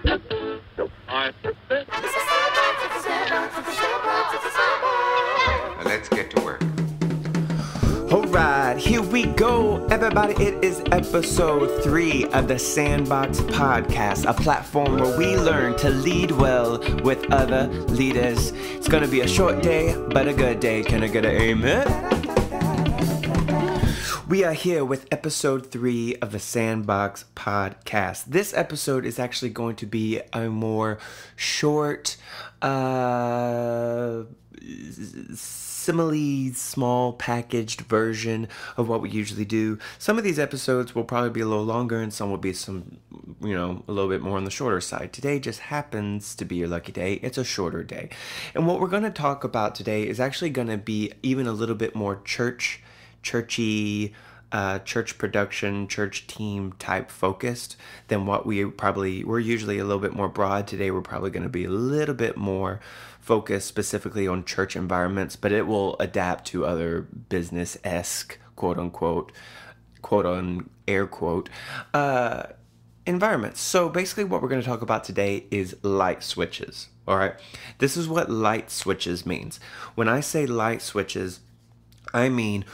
Let's get to work. Alright, here we go, everybody. It is episode 3 of the Sandbox Podcast, a platform where we learn to lead well with other leaders. It's gonna be a short day, but a good day. Can I get an amen? We are here with episode 3 of the Sandbox Podcast. This episode is actually going to be a more short, simile, small packaged version of what we usually do. Some of these episodes will probably be a little longer and some will be a little bit more on the shorter side. Today just happens to be your lucky day. It's a shorter day. And what we're going to talk about today is actually going to be even a little bit more churchy, church production, church team type focused than what we're usually a little bit more broad. Today we're probably going to be a little bit more focused specifically on church environments, but it will adapt to other business-esque, quote unquote, quote on air quote, environments. So basically what we're going to talk about today is light switches. All right. This is what light switches means. When I say light switches, I mean,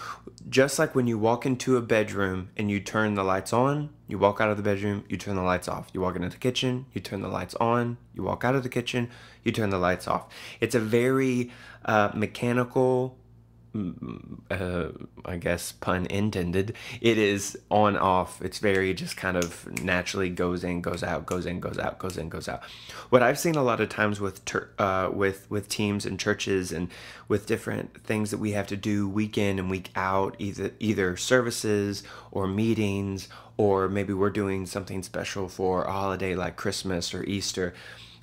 just like when you walk into a bedroom and you turn the lights on, you walk out of the bedroom, you turn the lights off. You walk into the kitchen, you turn the lights on. You walk out of the kitchen, you turn the lights off. It's a very mechanical, I guess pun intended. It is on off. It's very just kind of naturally goes in, goes out, goes in, goes out, goes in, goes out. What I've seen a lot of times with teams and churches and with different things that we have to do week in and week out, either services or meetings, or maybe we're doing something special for a holiday like Christmas or Easter.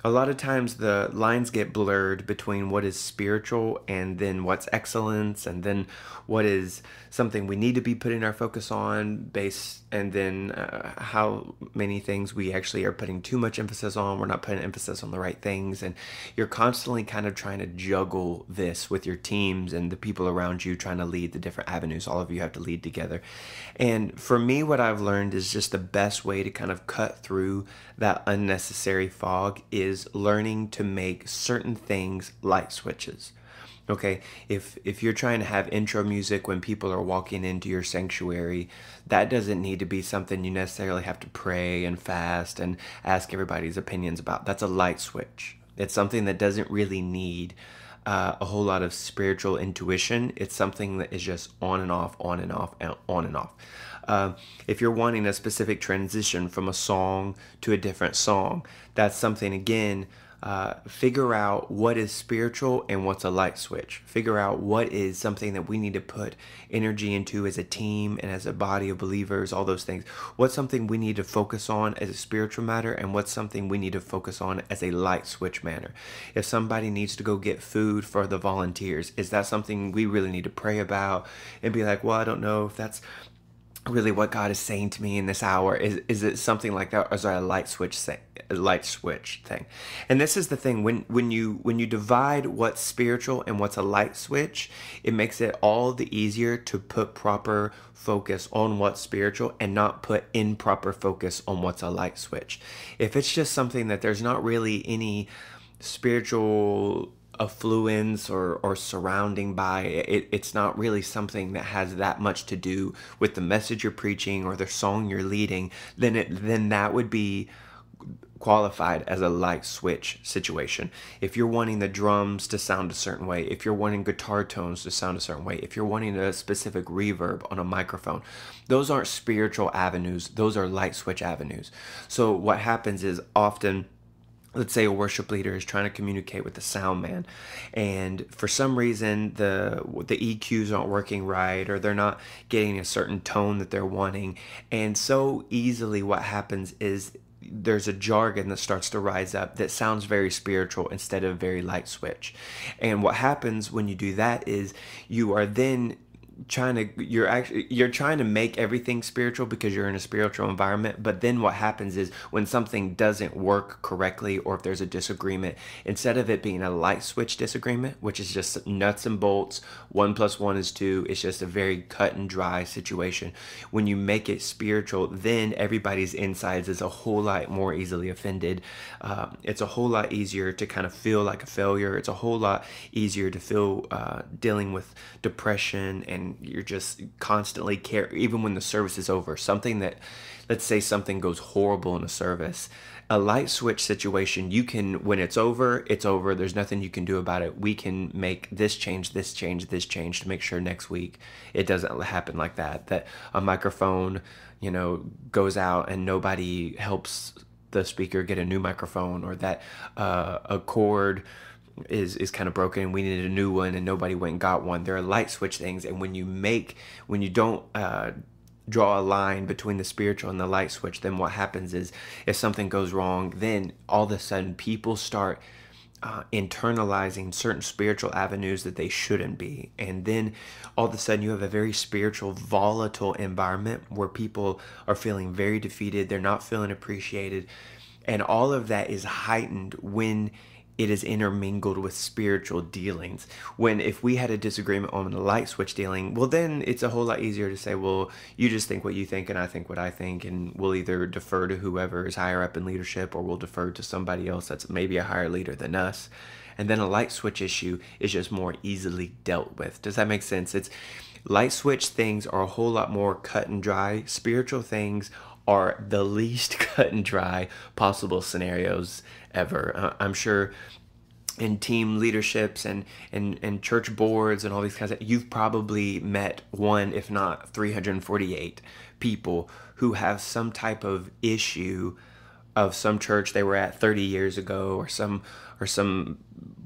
A lot of times the lines get blurred between what is spiritual and then what's excellence and then what is something we need to be putting our focus on and then how many things we actually are putting too much emphasis on. We're not putting emphasis on the right things, and you're constantly kind of trying to juggle this with your teams and the people around you, trying to lead the different avenues. All of you have to lead together. And for me, what I've learned is just the best way to kind of cut through that unnecessary fog is learning to make certain things light switches. Okay, if you're trying to have intro music when people are walking into your sanctuary, that doesn't need to be something you necessarily have to pray and fast and ask everybody's opinions about. That's a light switch. It's something that doesn't really need a whole lot of spiritual intuition. It's something that is just on and off, on and off, and on and off. If you're wanting a specific transition from a song to a different song, that's something, again, figure out what is spiritual and what's a light switch. Figure out what is something that we need to put energy into as a team and as a body of believers, all those things. What's something we need to focus on as a spiritual matter, and what's something we need to focus on as a light switch matter. If somebody needs to go get food for the volunteers, is that something we really need to pray about and be like, well, I don't know if that's really what God is saying to me in this hour? Is it something like that, or is there a light switch thing? And this is the thing, when you divide what's spiritual and what's a light switch, it makes it all the easier to put proper focus on what's spiritual and not put improper focus on what's a light switch. If it's just something that there's not really any spiritual affluence or surrounding by it's not really something that has that much to do with the message you're preaching or the song you're leading, then that would be qualified as a light switch situation. If you're wanting the drums to sound a certain way, if you're wanting guitar tones to sound a certain way, if you're wanting a specific reverb on a microphone, those aren't spiritual avenues, those are light switch avenues. So what happens is often, let's say a worship leader is trying to communicate with the sound man, and for some reason the EQs aren't working right, or they're not getting a certain tone that they're wanting. And so easily what happens is there's a jargon that starts to rise up that sounds very spiritual instead of very light switch. And what happens when you do that is you are then you're trying to make everything spiritual because you're in a spiritual environment. But then what happens is when something doesn't work correctly, or if there's a disagreement, instead of it being a light switch disagreement, which is just nuts and bolts, 1+1 is 2, it's just a very cut and dry situation. When you make it spiritual, then everybody's insides is a whole lot more easily offended. It's a whole lot easier to kind of feel like a failure. It's a whole lot easier to feel dealing with depression, and you're just constantly care. Even when the service is over, something that, let's say something goes horrible in a service, a light switch situation, you can, when it's over, it's over. There's nothing you can do about it. We can make this change, this change, this change to make sure next week it doesn't happen like that. That a microphone, goes out and nobody helps the speaker get a new microphone, or that a cord is kind of broken and we needed a new one and nobody went and got one. There are light switch things, and when you don't draw a line between the spiritual and the light switch, then what happens is if something goes wrong, then all of a sudden people start internalizing certain spiritual avenues that they shouldn't be. And then all of a sudden you have a very spiritual, volatile environment where people are feeling very defeated. They're not feeling appreciated. And all of that is heightened when it is intermingled with spiritual dealings. If we had a disagreement on the light switch dealing, well, then it's a whole lot easier to say, well, you just think what you think and I think what I think, and we'll either defer to whoever is higher up in leadership, or we'll defer to somebody else that's maybe a higher leader than us. And then a light switch issue is just more easily dealt with. Does that make sense? Light switch things are a whole lot more cut and dry. Spiritual things are the least cut and dry possible scenarios ever. I'm sure in team leaderships and church boards and all these kinds of, you've probably met one, if not 348 people who have some type of issue of some church they were at 30 years ago, or some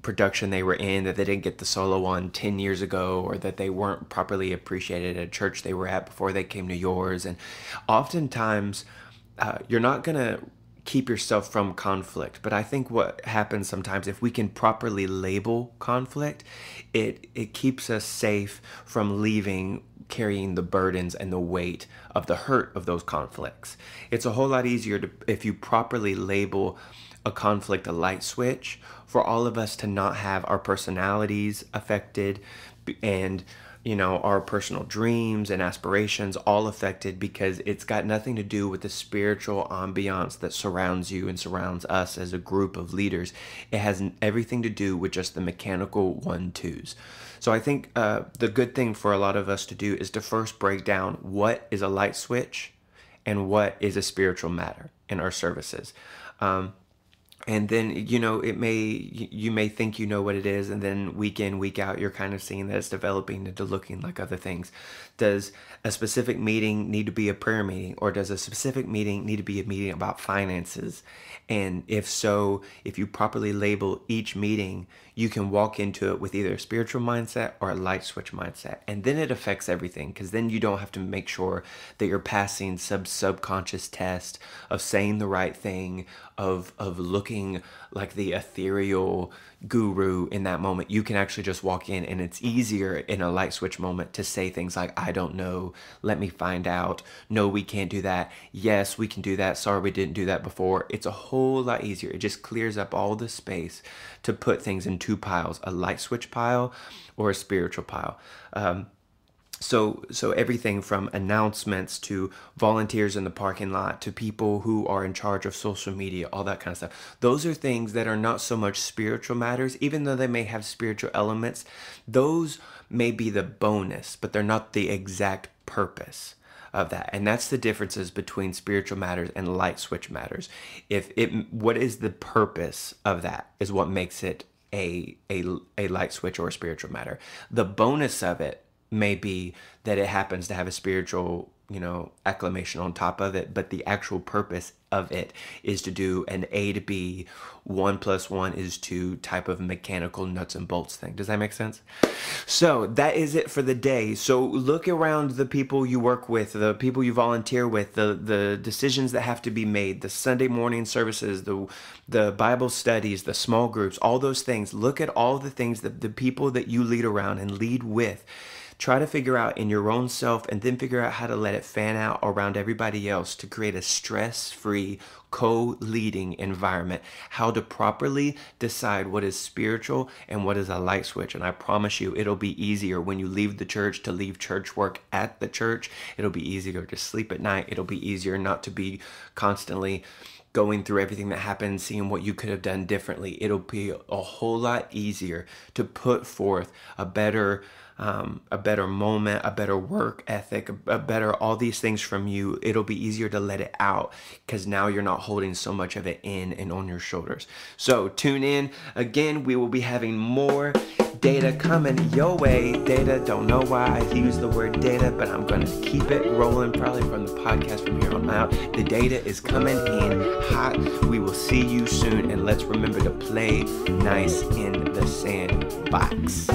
production they were in that they didn't get the solo on 10 years ago, or that they weren't properly appreciated at a church they were at before they came to yours. And oftentimes you're not going to keep yourself from conflict, but I think what happens sometimes, if we can properly label conflict, it keeps us safe from carrying the burdens and the weight of the hurt of those conflicts. It's a whole lot easier if you properly label a conflict a light switch, for all of us to not have our personalities affected, and our personal dreams and aspirations all affected, because it's got nothing to do with the spiritual ambiance that surrounds you and surrounds us as a group of leaders. It has everything to do with just the mechanical 1-2s. So I think the good thing for a lot of us to do is to first break down what is a light switch and what is a spiritual matter in our services. And then, you may think you know what it is, and then week in, week out, you're kind of seeing that it's developing into looking like other things. Does a specific meeting need to be a prayer meeting, or does a specific meeting need to be a meeting about finances? And if so, if you properly label each meeting, you can walk into it with either a spiritual mindset or a light switch mindset. And then it affects everything, because then you don't have to make sure that you're passing subconscious test of saying the right thing, of looking like the ethereal guru in that moment. You can actually just walk in, and it's easier in a light switch moment to say things like, I don't know, let me find out, no, we can't do that, yes, we can do that, sorry, we didn't do that before. It's a whole lot easier. It just clears up all the space to put things in two piles, a light switch pile or a spiritual pile. So everything from announcements to volunteers in the parking lot to people who are in charge of social media, all that kind of stuff. Those are things that are not so much spiritual matters, even though they may have spiritual elements. Those may be the bonus, but they're not the exact purpose of that. And that's the differences between spiritual matters and light switch matters. What is the purpose of that is what makes it a light switch or a spiritual matter. The bonus of it may be that it happens to have a spiritual, acclamation on top of it, but the actual purpose of it is to do an A to B, 1+1 = 2 type of mechanical nuts and bolts thing. Does that make sense? So that is it for the day. So look around the people you work with, the people you volunteer with, the decisions that have to be made, the Sunday morning services, the Bible studies, the small groups, all those things. Look at all the things that the people that you lead around and lead with. Try to figure out in your own self, and then figure out how to let it fan out around everybody else to create a stress-free, co-leading environment. How to properly decide what is spiritual and what is a light switch. And I promise you, it'll be easier when you leave the church to leave church work at the church. It'll be easier to sleep at night. It'll be easier not to be constantly going through everything that happened, seeing what you could have done differently. It'll be a whole lot easier to put forth a better moment, a better work ethic, a better all these things from you. It'll be easier to let it out because now you're not holding so much of it in and on your shoulders. So tune in. Again, we will be having more data coming your way. Data, don't know why I use the word data, but I'm going to keep it rolling probably from the podcast from here on out. The data is coming in hot. We will see you soon, and let's remember to play nice in the sandbox.